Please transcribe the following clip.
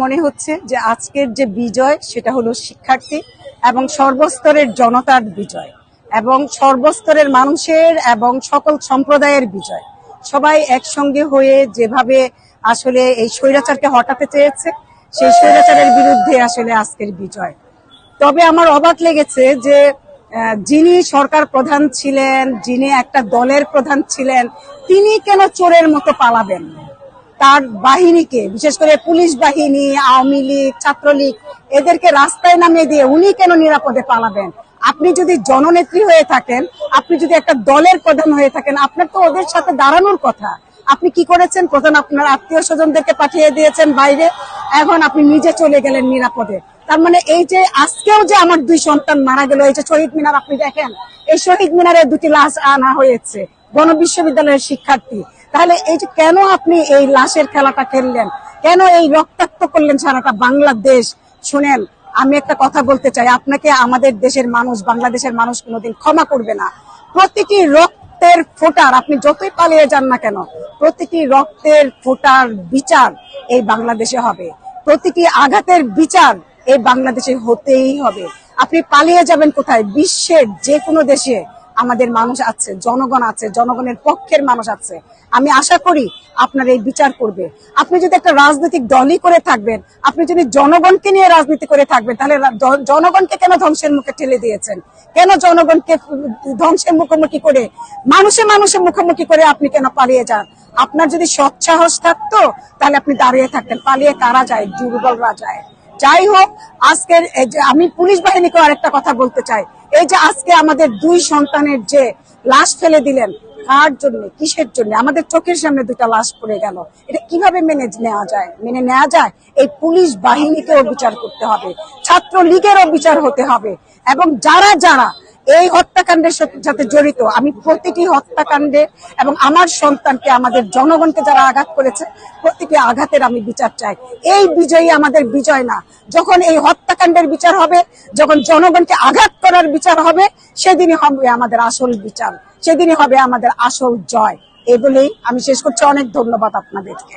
মনে হচ্ছে যে আজকের যে বিজয় সেটা হলো শিক্ষার্থী এবং সর্বস্তরের জনতার বিজয় এবং সর্বস্তরের মানুষের এবং সকল সম্প্রদায়ের বিজয়। সবাই একসঙ্গে হয়ে যেভাবে আসলে এই স্বৈরাচারকে হটাতে চেয়েছে, সেই স্বৈরাচারের বিরুদ্ধে আসলে আজকের বিজয়। তবে আমার অবাক লেগেছে যে যিনি সরকার প্রধান ছিলেন, যিনি একটা দলের প্রধান ছিলেন, তিনি কেন চোরের মতো পালাবেন? তার বাহিনীকে, বিশেষ করে পুলিশ বাহিনী, আওয়ামী লীগ, ছাত্রলীগ, এদেরকে রাস্তায় নামিয়ে দিয়ে উনি কেন নিরাপদে পালাবেন? আপনি যদি জননেত্রী হয়ে থাকেন, আপনি যদি একটা দলের প্রধান হয়ে থাকেন, আপনার তো ওদের সাথে দাঁড়ানোর কথা। আপনি কি করেছেন? প্রধান আপনার আত্মীয় স্বজনদেরকে পাঠিয়ে দিয়েছেন বাইরে, এখন আপনি নিজে চলে গেলেন নিরাপদে। তার মানে এই যে আজকেও যে আমার 2 সন্তান মারা গেল, এই যে শহীদ মিনার আপনি দেখেন, এই শহীদ মিনারে 2টি লাশ আনা হয়েছে, বিশ্ববিদ্যালয়ের শিক্ষার্থী। তাহলে এই যে কেন আপনি এই লাশের খেলাটা খেললেন, কেন এই রক্তাক্ত করলেন সারাটা বাংলাদেশ? শুনেন, আমি একটা কথা বলতে চাই আপনাকে, আমাদের দেশের মানুষ, বাংলাদেশের মানুষ কোনোদিন ক্ষমা করবে না। প্রতিটি রক্তের ফোঁটার, আপনি যতই পালিয়ে যান না কেন, প্রতিটি রক্তের ফোঁটার বিচার এই বাংলাদেশে হবে, প্রতিটি আঘাতের বিচার এই বাংলাদেশে হতেই হবে। আপনি পালিয়ে যাবেন কোথায়? বিশ্বের যে কোনো দেশে আমাদের মানুষ আছে, জনগণ আছে, জনগণের পক্ষের মানুষ আছে। আমি আশা করি আপনার এই বিচার করবে। আপনি যদি একটা রাজনৈতিক দলই করে থাকবেন, আপনি যদি জনগণকে নিয়ে রাজনীতি করে থাকবেন, তাহলে জনগণকে কেন ধ্বংসের মুখে ঠেলে দিয়েছেন? কেন জনগণকে ধ্বংসের মুখোমুখি করে, মানুষের মুখোমুখি করে আপনি কেন পালিয়ে যান? আপনার যদি সৎসাহস থাকতো তাহলে আপনি দাঁড়িয়ে থাকতেন। পালিয়ে কারা যায়? দুর্বলরা যায়। যাই হোক, আজকের আমি পুলিশ বাহিনীকে আরেকটা কথা বলতে চাই, এই যে আজকে আমাদের 2 সন্তানের যে লাশ ফেলে দিলেন, কার জন্য, কিসের জন্য? আমাদের চোখের সামনে 2টা লাশ পড়ে গেল, এটা কিভাবে মেনে নেওয়া যায়? মেনে নেওয়া যায়? এই পুলিশ বাহিনীকেও বিচার করতে হবে, ছাত্র লীগেরও বিচার হতে হবে, এবং যারা যারা এই হত্যাকাণ্ডের সাথে জড়িত, আমি প্রতিটি হত্যাকাণ্ডে এবং আমার সন্তানকে, আমাদের জনগণকে যারা আঘাত করেছে, প্রতিটি আঘাতের আমি বিচার চাই। এই বিজয়ী আমাদের বিজয় না। যখন এই হত্যাকাণ্ডের বিচার হবে, যখন জনগণকে আঘাত করার বিচার হবে, সেদিনই হবে আমাদের আসল বিচার, সেদিনই হবে আমাদের আসল জয়। এই বলেই আমি শেষ করছি। অনেক ধন্যবাদ আপনাদেরকে।